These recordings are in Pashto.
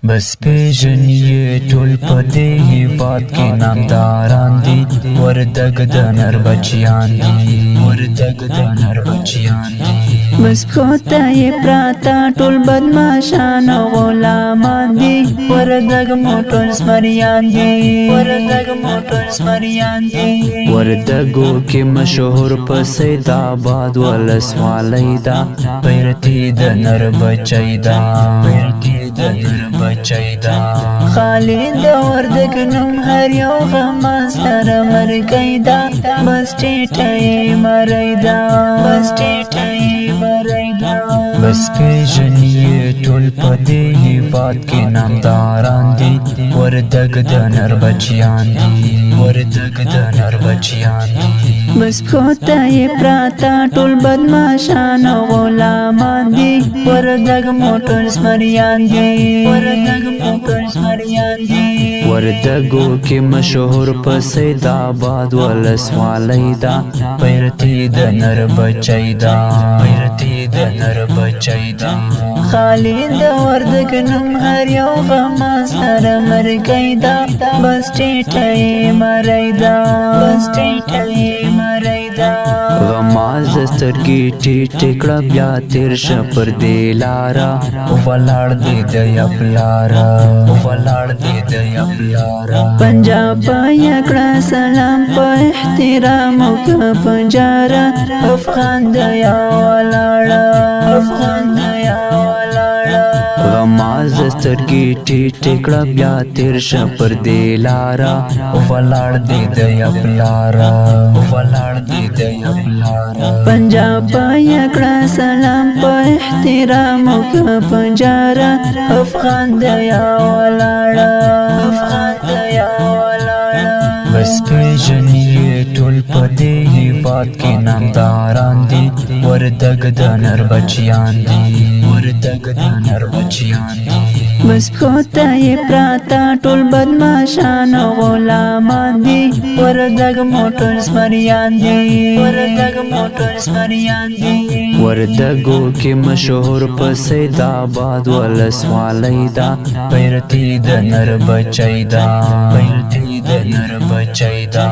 बस पेजनिए ټول په دې هیواد کې نامداران دي وردګ د نر بچیان دي وردګ د نر بچیان دي بس خوته یې پراته ټول بدمعشان او غلامان دي وردګ مو ټول زمریان دي وردګ مو ټول زمریان دي وردګو کې مشهور په سید آباد ولسوالۍ دا پیرتی د نر بچی دا پیرتی د نر بچی دا خالد وردګ نوم هر یو غماز سره مرګی دا بس ټیټه یې مری دا بس ټیټه یې مری دا بس پیژنیې ټول په دې هیواد کې نامداران دي وردګ د نر بچیان دي وردګ د نر بچیان دي بس خوته یې پراته ټول بدمعشان او غلامان دي وردګ مو ټول زمریان دي وردګ مو ټول زمریان دي وردګو کې مشهور په سید آباد ولسوالۍ دا پیرتی د نر بچی دا پیرتی د نر بچی دا خالد وردګ نوم هر یو غماز سره مرګی دا بس ټیټه یې مری دا بس ټیټه یې مری دا غماز سترګې ټیټې کړه بیا تیر شه پر دې لاره ولاړ دې د یب لاره ولاړ دې د یب لاره پنجاب یکړه سلام په احترام او پنجاره افغان د یا ولاړه افغان د یا ولاړه غماز سترګې ټیټې کړه بیا تیر شه پر دې لاره ولاړ دې د یب لاره ولاړ دې د یب لاره پنجاب یکړه سلام په احترام او پنجاره افغان د یا ولاړه افغان د یا ولاړه بس پیژنیې ټول په دې هیواد کې نامداران دي وردګ د نر بچیان دي وردګ د نر بچیان دي بس خوته یې پراته ټول بدمعشان او غلامان دي وردګ مو ټول زمریان دي وردګ مو ټول زمریان دي وردګو کې مشهور په سید آباد ولسوالۍ دا پیرتی د نر بچی دا پیرتی د نر بچی دا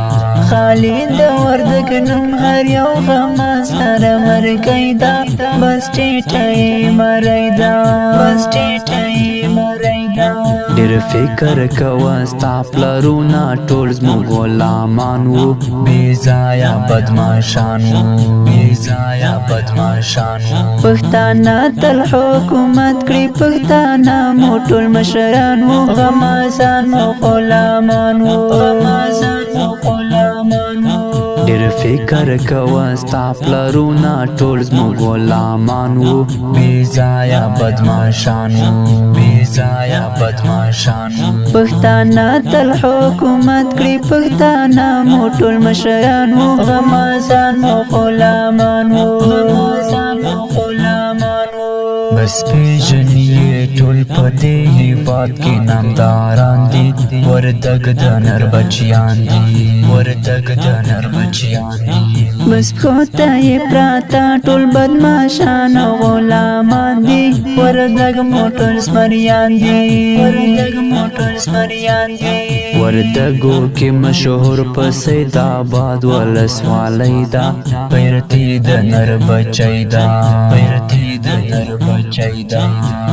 خالد وردګ نوم هر یو غماز سره مرګی دا بس ټیټه یې مری دا بس ټیټه یې مری دا ډېر فکر کوه ستا پلرونه ټول زموږ غلامان وو بې ځایه بدمعشان وو بې ځایه بدمعشان وو پښتانه تل حکومت کړي پښتانه مو ټول مشران وو غمازان مو غلامان وو غمازان مو غلامان وو ډېر فکر کوه ستا پلرونه ټول زموږ غلامان وو بې ځایه بدمعشان وو بې ځایه بدمعشان وو پښتانه تل حکومت کړي پښتانه مو ټول مشران وو غمازان مو غلامان وو غمازان مو غلامان وو بس پیژنیې ټول په دې هیواد کې نامداران دي وردګ د نر بچیان دي وردګ د نر بچیان دي بس خوته یې پراته ټول بدمعشان او غلامان دي وردګ مو ټول زمریان دي وردګ مو ټول زمریان دي وردګو کې مشهور په سید آباد ولسوالۍ دا پیرتی د نر بچی دا پیرتی د نر بچی دا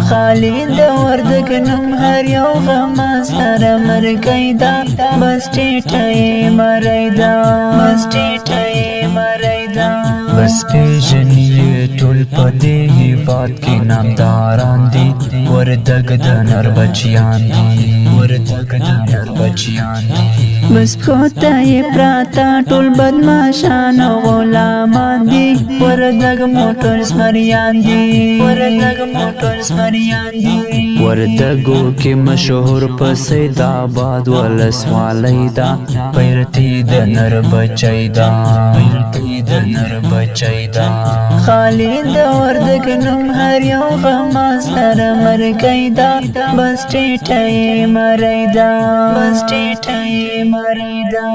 خالد وردګ نوم هر یو غماز سره مرګی دا بس ټیټه یې مری دا بس ټیټه یې مری دا بس پیژنیې ټول په دې هیواد کې نامداران دي وردګ د نر بچیان دي وردګ د نر بچیان دي بس خوته یې پراته ټول بدمعشان او غلامان دي وردګ مو ټول زمریان دي وردګ مو ټول زمریان دي وردګو کې مشهور په سید آباد ولسوالۍ دا پیرتی د نر بچی دا پیرتی د نر بچی دا خالد وردګ نوم هر یو غماز سره مرګی دا بس ټیټه یې مری دا بس ټیټه یې مری دا